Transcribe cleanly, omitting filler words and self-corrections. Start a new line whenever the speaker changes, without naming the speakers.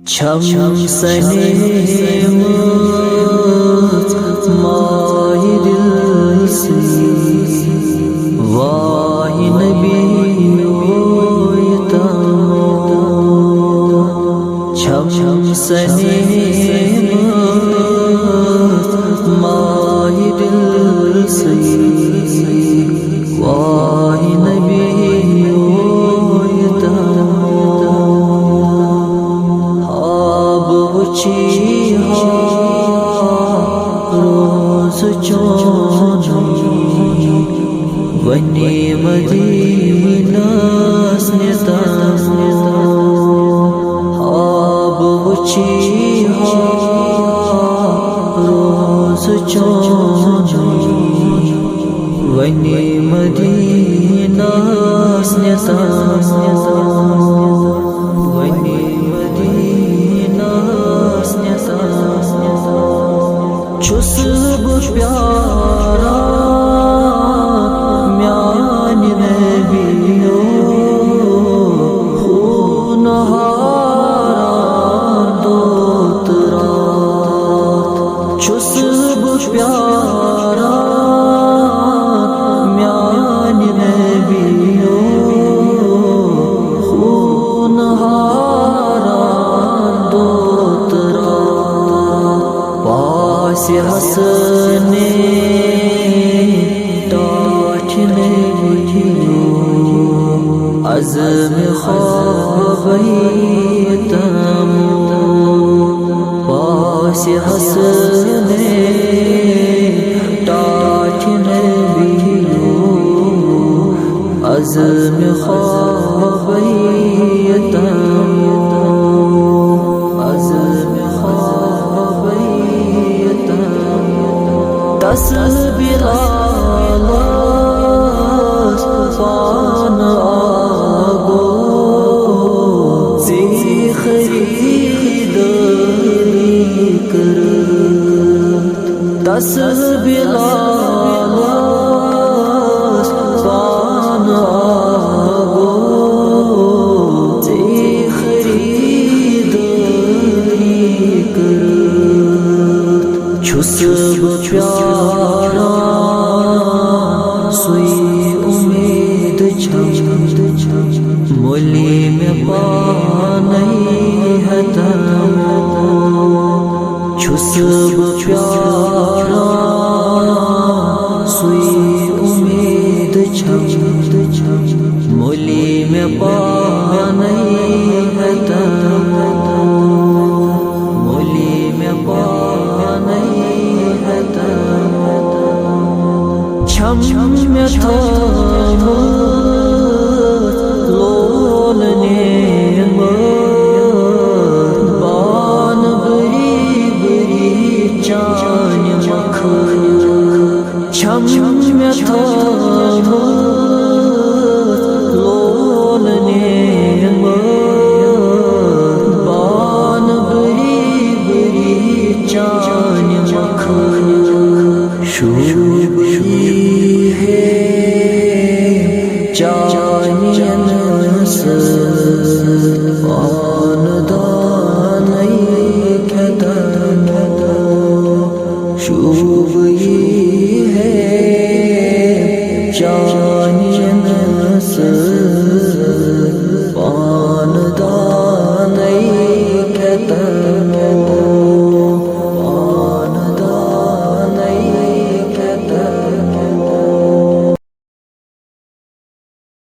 छम सने माहि दिल से वाहि नबी छम सने माहि दिल से वाहि नबी रोज चोनी वने मदीना आब वची रोज चोनी वने मदीना छुस बह प्यारा म्यान नबियो खूनहारा दोत रात छुस बह प्यारा म्यान नबियो खूनहारा दोत पास हसने टाठ नबियो अज़्म ख्वाबैतम पास हसने टाठ नबियो अज़्म ख्वाबैतम बिलास फान आगो से खरीदारी कर दस बिलास फान आगो से खरीदारी कर छुस प्यारा सुई उम्मीद मोली में पानी है छुस